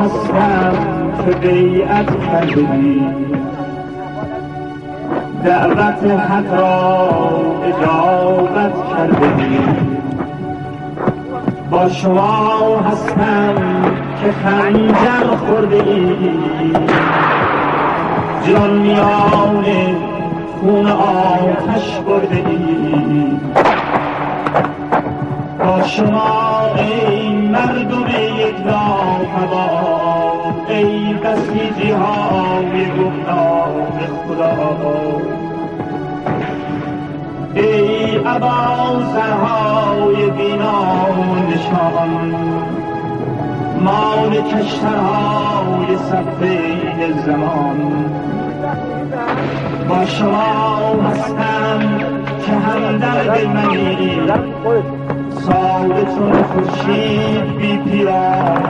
هستم که بیعت کردی، دعوت حق را اجابت کردی. با شما هستم که خنجر خورده ای، جان میان خون آتش برده ای. با شما ای مردم یک ناخبا، ای بسیجی های گفتار خدا، ای ابازرهای بینام و نشان، مال کشترهای سفید زمان. با شما هستم که همدرد منی، ساده چون خورشید بی پیران